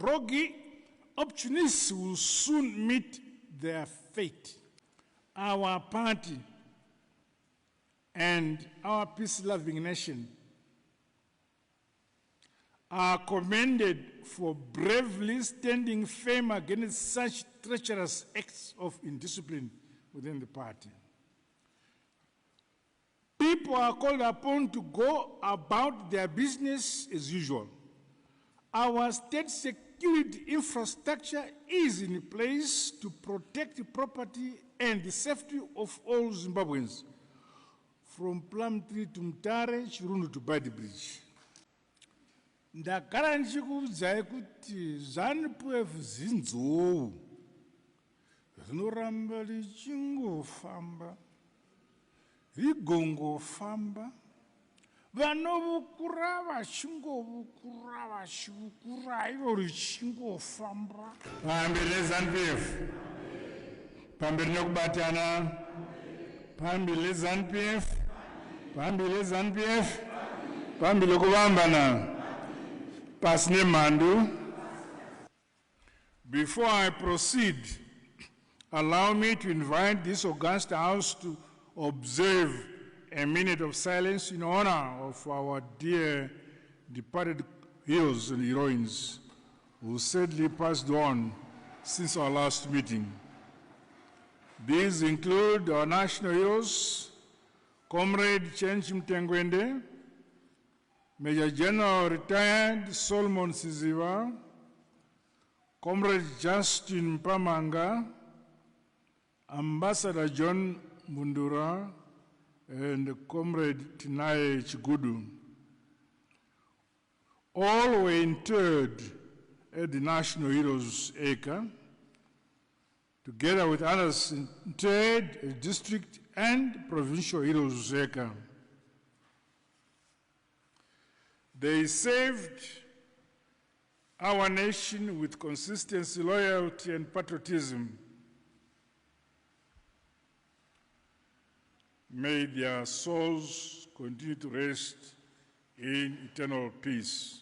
groggy opportunists will soon meet their fate. Our party and our peace-loving nation are commended for bravely standing firm against such treacherous acts of indiscipline within the party. People are called upon to go about their business as usual. Our state security infrastructure is in place to protect the property and the safety of all Zimbabweans, from Plumtree to Mtare, Chirundu to Badi Bridge. Ndagara ndichikuudzai kuti ZANU-PF zinzou rinoramba richingofamba rigongofamba vanovukura vachingovukura vachivukura iro richingofamba pamberi neZANU-PF pamberi nekubatana pamberi neZANU-PF pamberi neZANU-PF pamberi nekuvambana pasine mhandu. Before I proceed, allow me to invite this august house to observe a minute of silence in honor of our dear departed heroes and heroines who sadly passed on since our last meeting. These include our national heroes, Comrade Chenchi Mtengwende, Major General retired Solomon Siziva, Comrade Justin Mpamanga, Ambassador John Mundura, and Comrade Tinaye Chigudu. All were interred at the National Heroes Acre, together with others interred at District and Provincial Heroes Acre. They served our nation with consistency, loyalty, and patriotism. May their souls continue to rest in eternal peace.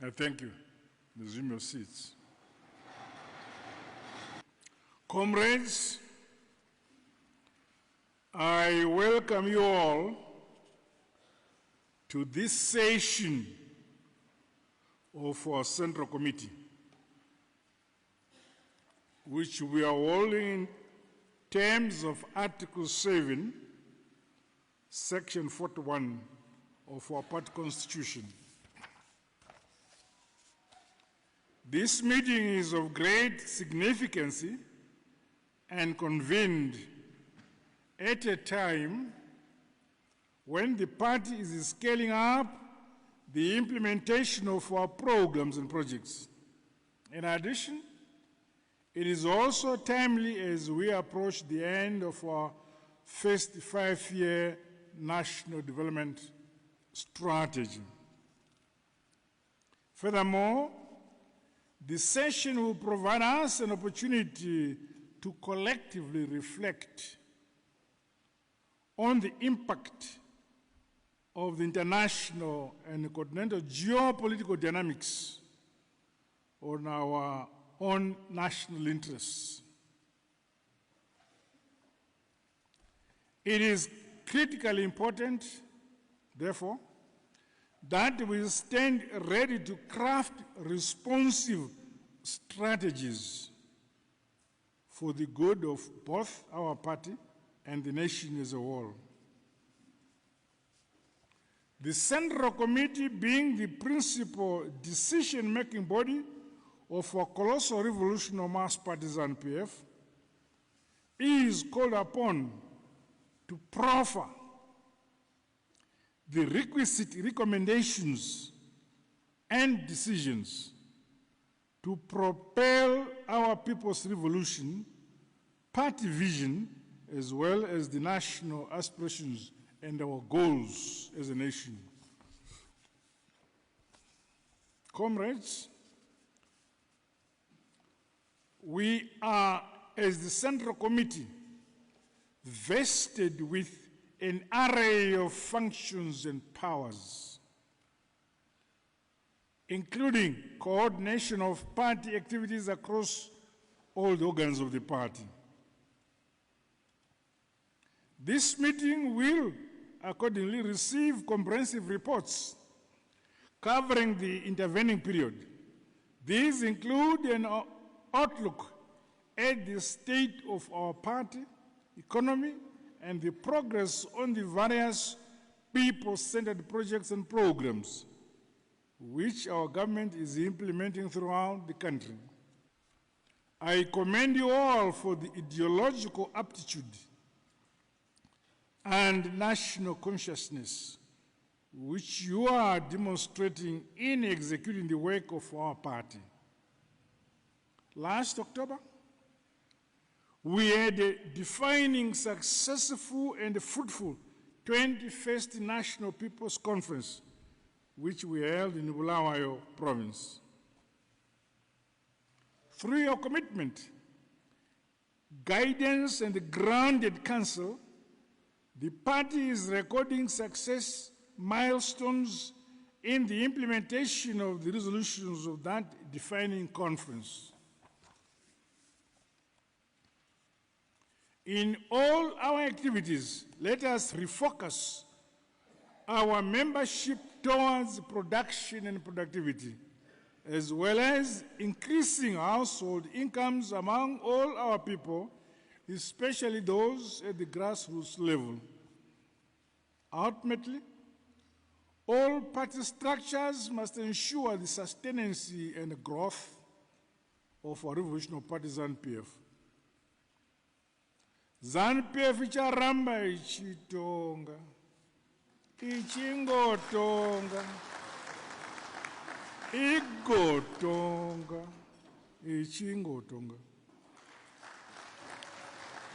I thank you. Resume your seats. Comrades, I welcome you all to this session of our Central Committee, which we are holding in terms of Article 7, Section 41 of our party constitution. This meeting is of great significance and convened at a time when the party is scaling up the implementation of our programs and projects. In addition, it is also timely as we approach the end of our first 5-year national development strategy. Furthermore, this session will provide us an opportunity to collectively reflect on the impact of the international and continental geopolitical dynamics on our own national interests. It is critically important, therefore, that we stand ready to craft responsive strategies for the good of both our party and the nation as a whole. The Central Committee, being the principal decision-making body of our colossal revolution of mass party ZANU-PF, is called upon to proffer the requisite recommendations and decisions to propel our people's revolution, party vision, as well as the national aspirations and our goals as a nation. Comrades, we are, as the Central Committee, vested with an array of functions and powers, including coordination of party activities across all the organs of the party. This meeting will accordingly receive comprehensive reports covering the intervening period. These include an outlook at the state of our party, economy, and the progress on the various people-centered projects and programs which our government is implementing throughout the country. I commend you all for the ideological aptitude and national consciousness which you are demonstrating in executing the work of our party. Last October, we had a defining, successful, and fruitful 21st National People's Conference, which we held in Bulawayo province. Through your commitment, guidance, and grounded counsel, the party is recording success milestones in the implementation of the resolutions of that defining conference. In all our activities, let us refocus our membership towards production and productivity, as well as increasing household incomes among all our people, especially those at the grassroots level. Ultimately, all party structures must ensure the sustenance and growth of our revolutionary party ZANU-PF. ZANU-PF icharamba ichitonga, ichingotonga, igotonga, ichingotonga.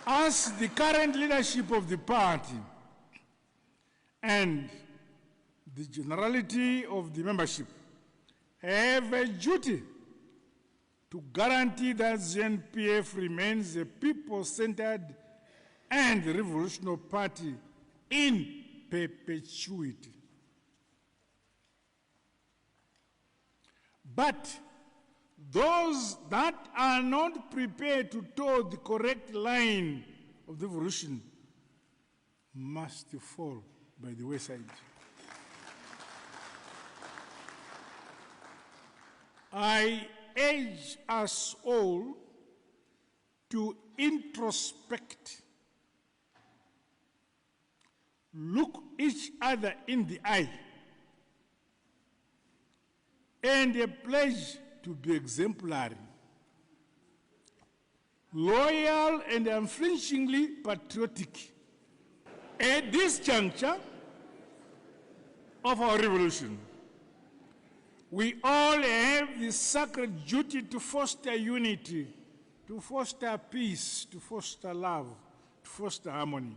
As the current leadership of the party and the generality of the membership have a duty to guarantee that ZANU-PF remains a people-centered and revolutionary party in perpetuity. But those that are not prepared to toe the correct line of the revolution must fall by the wayside. I urge us all to introspect, look each other in the eye, and pledge to be exemplary, loyal, and unflinchingly patriotic at this juncture of our revolution. We all have the sacred duty to foster unity, to foster peace, to foster love, to foster harmony,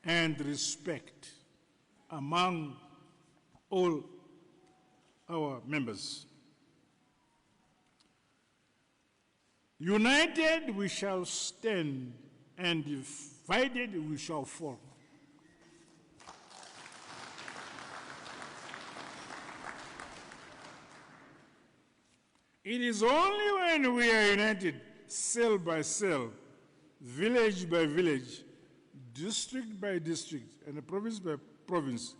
and respect among all our members. United we shall stand, and divided we shall fall. It is only when we are united, cell by cell, village by village, district by district, and province by province,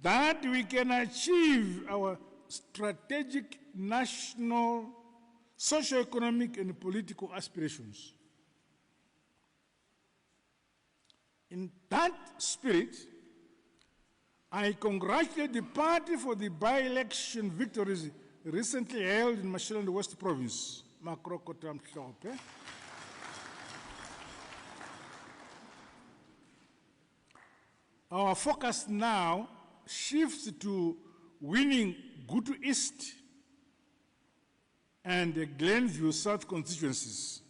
that we can achieve our strategic national, socio-economic, and political aspirations. In that spirit, I congratulate the party for the by-election victories recently held in Mashonaland West Province, Makrokota Mhlophe. Our focus now shifts to winning Gutu East and the Glenview South constituencies.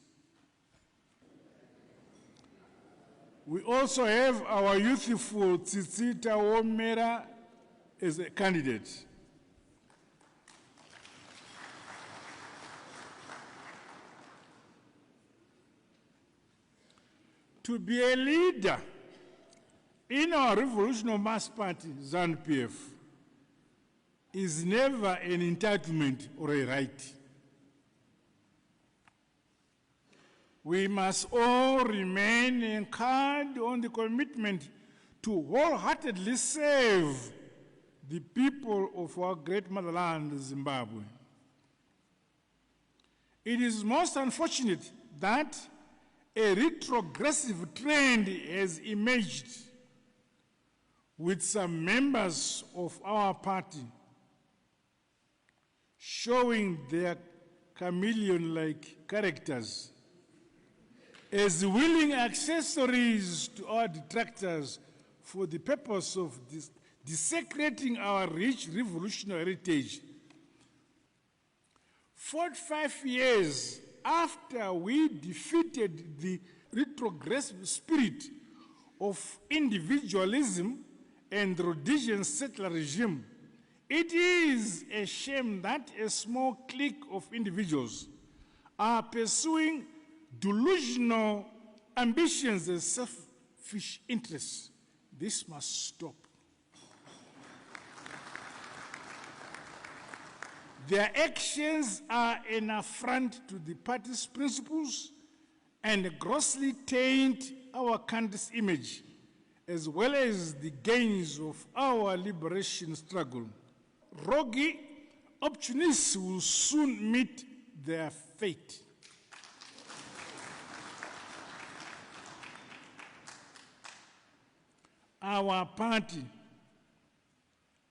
We also have our youthful Tsitsita Womera as a candidate. To be a leader in our revolutionary mass party, Zanu PF, is never an entitlement or a right. We must all remain anchored on the commitment to wholeheartedly serve the people of our great motherland, Zimbabwe. It is most unfortunate that a retrogressive trend has emerged with some members of our party showing their chameleon-like characters as willing accessories to our detractors for the purpose of desecrating our rich revolutionary heritage. 45 years after we defeated the retrogressive spirit of individualism and the Rhodesian settler regime, it is a shame that a small clique of individuals are pursuing delusional ambitions and selfish interests. This must stop. Their actions are an affront to the party's principles and grossly taint our country's image, as well as the gains of our liberation struggle. Rogue opportunists will soon meet their fate. Our party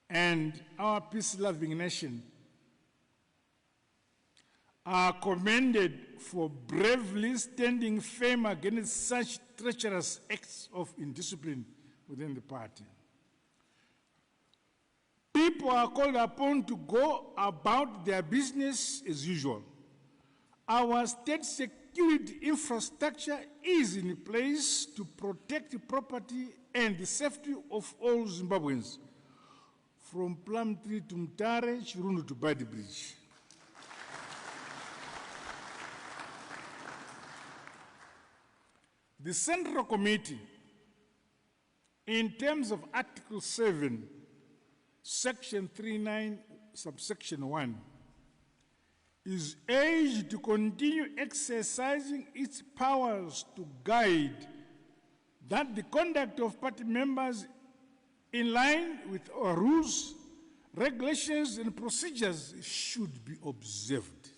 and our peace-loving nation are commended for bravely standing firm against such treacherous acts of indiscipline within the party. People are called upon to go about their business as usual. Our state security infrastructure is in place to protect the property and the safety of all Zimbabweans, from Plumtree to Mtare, Chirundu to Badi Bridge. The Central Committee, in terms of Article 7, Section 39, subsection 1, is urged to continue exercising its powers to guide that the conduct of party members in line with our rules, regulations, and procedures should be observed.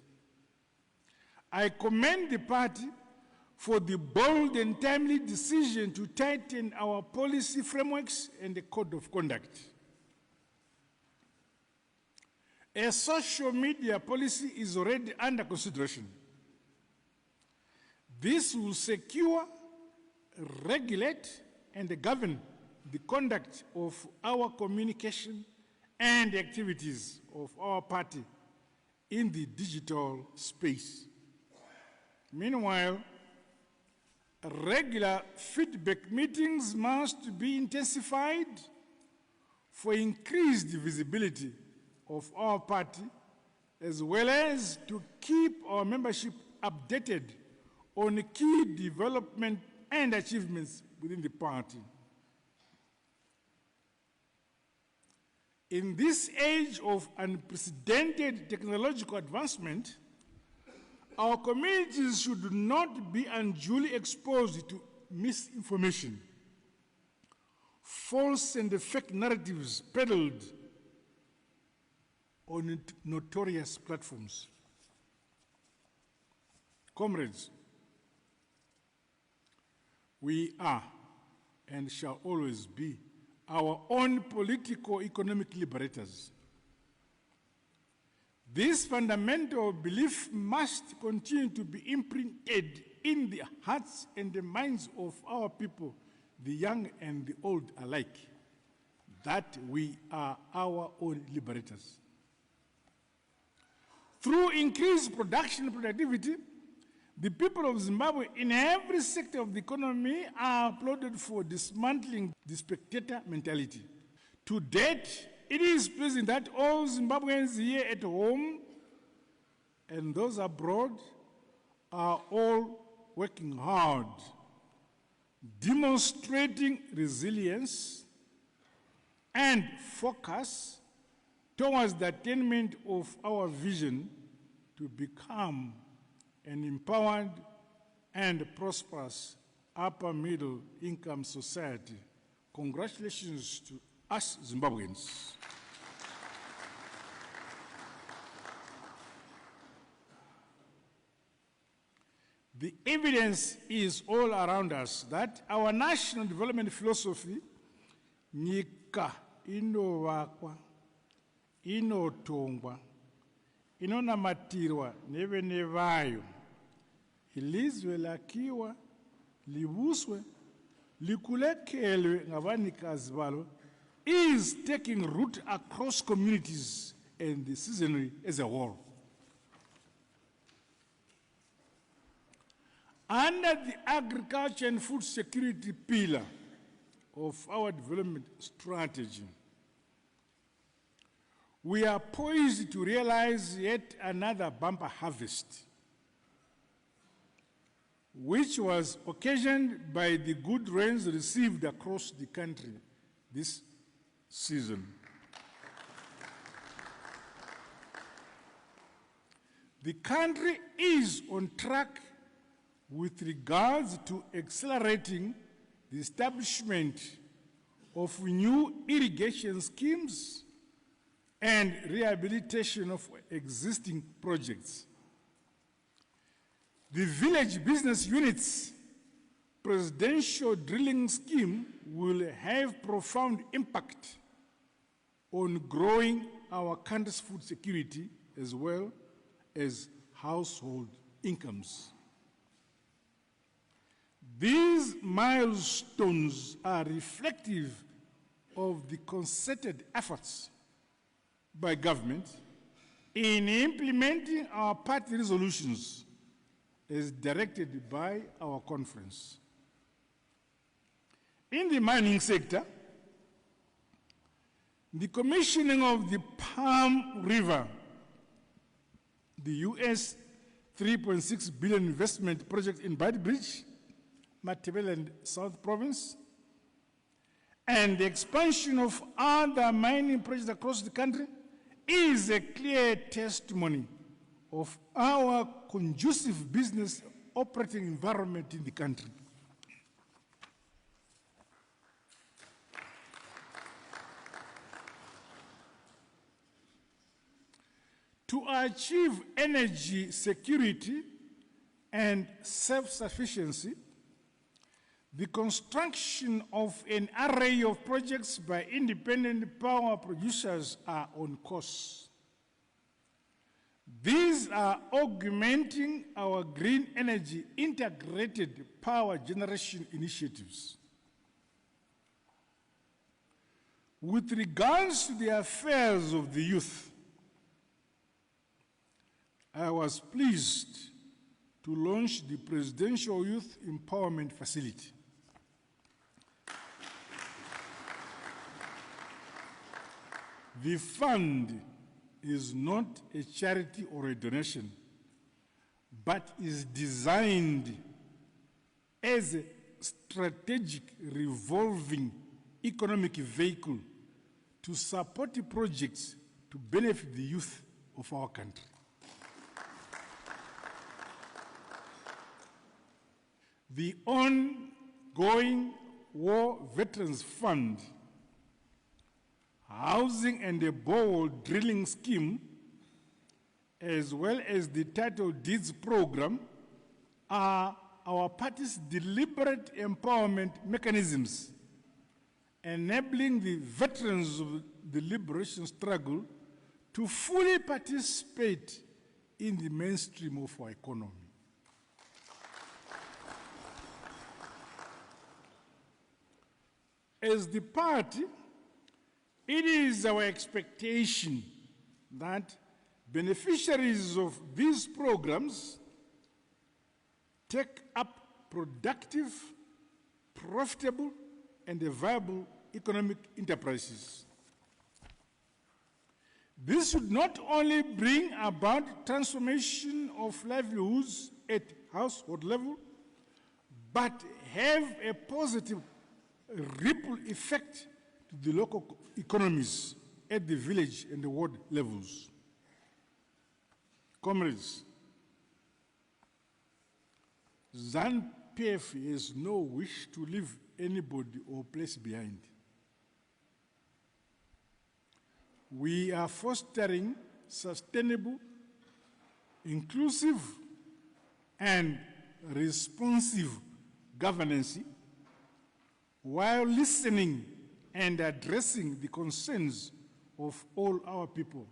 I commend the party for the bold and timely decision to tighten our policy frameworks and the code of conduct. A social media policy is already under consideration. This will secure, regulate, and govern the conduct of our communication and activities of our party in the digital space. Meanwhile, regular feedback meetings must be intensified for increased visibility of our party, as well as to keep our membership updated on key development and achievements within the party. In this age of unprecedented technological advancement, our communities should not be unduly exposed to misinformation, false and fake narratives peddled on notorious platforms. Comrades, we are and shall always be our own political economic liberators. This fundamental belief must continue to be imprinted in the hearts and the minds of our people, the young and the old alike, that we are our own liberators. Through increased production and productivity, the people of Zimbabwe in every sector of the economy are applauded for dismantling the spectator mentality. To date, it is pleasing that all Zimbabweans here at home and those abroad are all working hard demonstrating resilience and focus towards the attainment of our vision to become an empowered and prosperous upper middle income society. Congratulations to us Zimbabweans. The evidence is all around us that our national development philosophy, nyika inovakwa, inotongwa, inonamatirwa nevene vayo, ilizwe lakiwa, libuswe, likulekelwe ngabanikazi balo, is taking root across communities and the citizenry as a whole. Under the agriculture and food security pillar of our development strategy, we are poised to realize yet another bumper harvest, which was occasioned by the good rains received across the country this season. The country is on track with regards to accelerating the establishment of new irrigation schemes and rehabilitation of existing projects. The village business units presidential drilling scheme will have profound impact on growing our country's food security as well as household incomes. These milestones are reflective of the concerted efforts by government in implementing our party resolutions as directed by our conference. In the mining sector, the commissioning of the Palm River, the US $3.6 billion investment project in Beitbridge, Matabeleland South Province, and the expansion of other mining projects across the country is a clear testimony of our conducive business operating environment in the country. To achieve energy security and self-sufficiency, the construction of an array of projects by independent power producers are on course. These are augmenting our green energy integrated power generation initiatives. With regards to the affairs of the youth, I was pleased to launch the Presidential Youth Empowerment Facility. The fund is not a charity or a donation, but is designed as a strategic revolving economic vehicle to support projects to benefit the youth of our country. The ongoing War Veterans Fund, Housing and a Borehole Drilling Scheme, as well as the Title Deeds Program, are our party's deliberate empowerment mechanisms, enabling the veterans of the liberation struggle to fully participate in the mainstream of our economy. As the party, it is our expectation that beneficiaries of these programs take up productive, profitable, and viable economic enterprises. This should not only bring about transformation of livelihoods at household level, but have a positive ripple effect to the local economies at the village and the ward levels. Comrades, ZANU-PF has no wish to leave anybody or place behind. We are fostering sustainable, inclusive, and responsive governance while listening and addressing the concerns of all our people.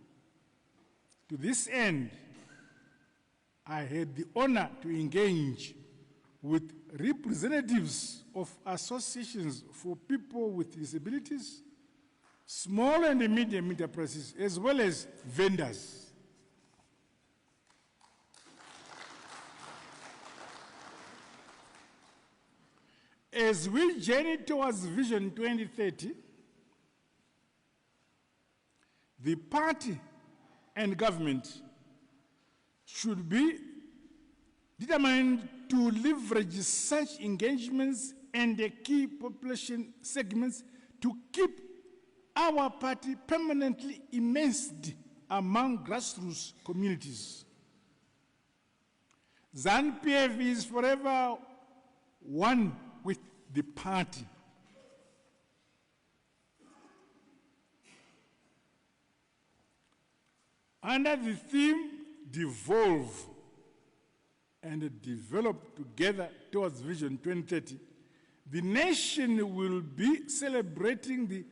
To this end, I had the honor to engage with representatives of associations for people with disabilities, small and medium enterprises, as well as vendors. As we journey towards Vision 2030, the party and government should be determined to leverage such engagements and the key population segments to keep our party permanently immersed among grassroots communities. ZANU-PF is forever one with the party. Under the theme, Devolve and Develop Together Towards Vision 2030, the nation will be celebrating the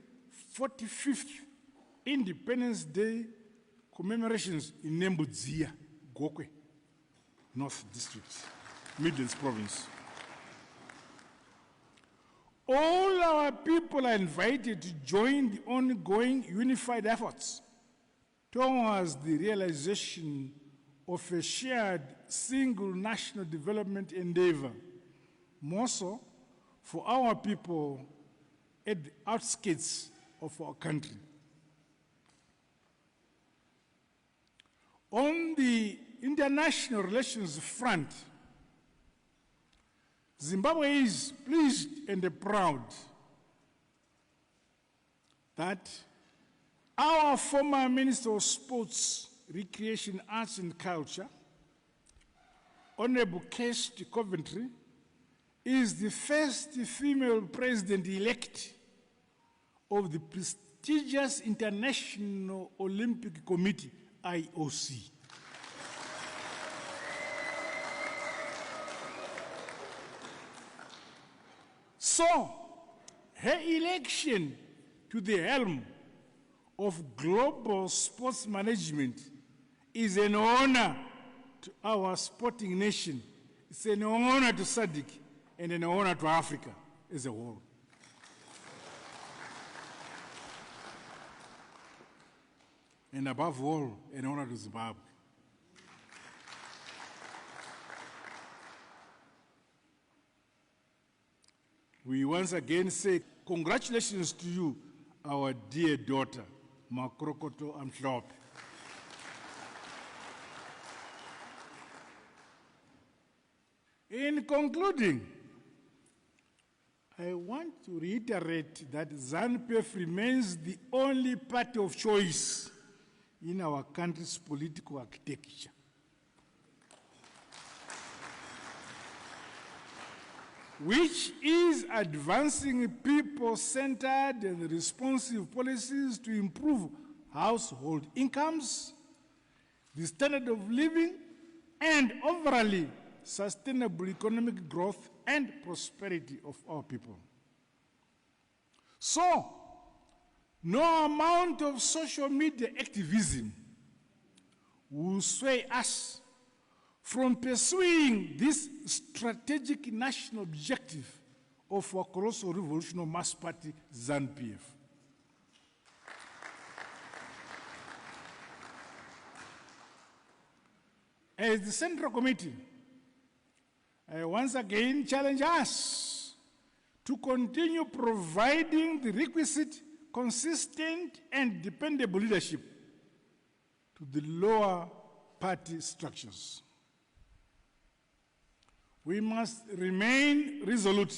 45th Independence Day commemorations in Dambudzo, Gokwe, North District, Midlands Province. All our people are invited to join the ongoing unified efforts towards the realization of a shared single national development endeavor, more so for our people at the outskirts of our country. On the international relations front, Zimbabwe is pleased and proud that our former Minister of Sports, Recreation, Arts and Culture, Honorable Kirsti Coventry, is the first female president-elect of the prestigious International Olympic Committee, IOC. So, her election to the helm of global sports management is an honor to our sporting nation. It's an honor to SADC and an honor to Africa as a whole. And above all, an honor to Zimbabwe. We once again say congratulations to you, our dear daughter, Makrokoto Amhlophe. In concluding, I want to reiterate that ZANU-PF remains the only party of choice in our country's political architecture. Which is advancing people-centered and responsive policies to improve household incomes, the standard of living, and overall sustainable economic growth and prosperity of our people. So, no amount of social media activism will sway us from pursuing this strategic national objective of our colossal revolutionary mass party, ZANU-PF. As the Central Committee, I once again challenge us to continue providing the requisite, consistent, and dependable leadership to the lower party structures. We must remain resolute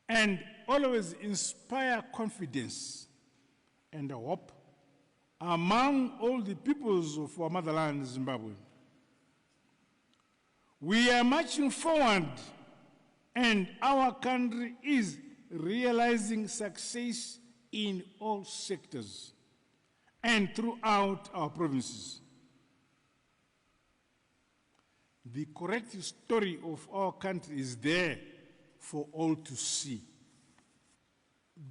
and always inspire confidence and hope among all the peoples of our motherland, Zimbabwe. We are marching forward, and our country is realizing success in all sectors and throughout our provinces. The correct story of our country is there for all to see.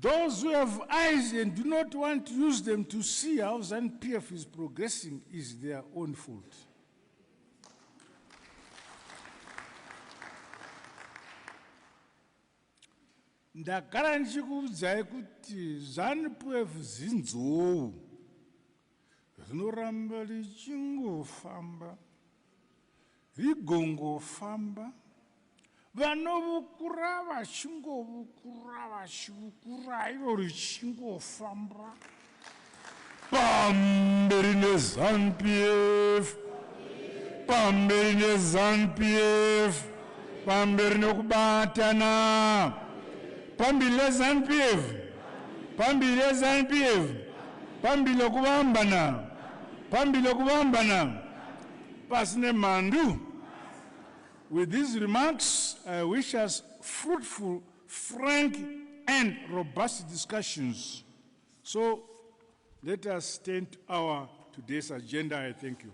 Those who have eyes and do not want to use them to see how ZANU-PF is progressing is their own fault. Ndagara ndichikuudzai kuti ZANU-PF zinzou rinoramba richingofamba rigongofamba vanovukura vachingovukura vachivukura iro richingofamba pamberi neZANU-PF pamberi neZANU-PF pamberi nekubatana pamberi neZANU-PF pamberi neZANU-PF pamberi nekuvambana pamberi nekuvambana pasine mhandu. With these remarks, I wish us fruitful, frank, and robust discussions. So let us turn to our today's agenda. I thank you.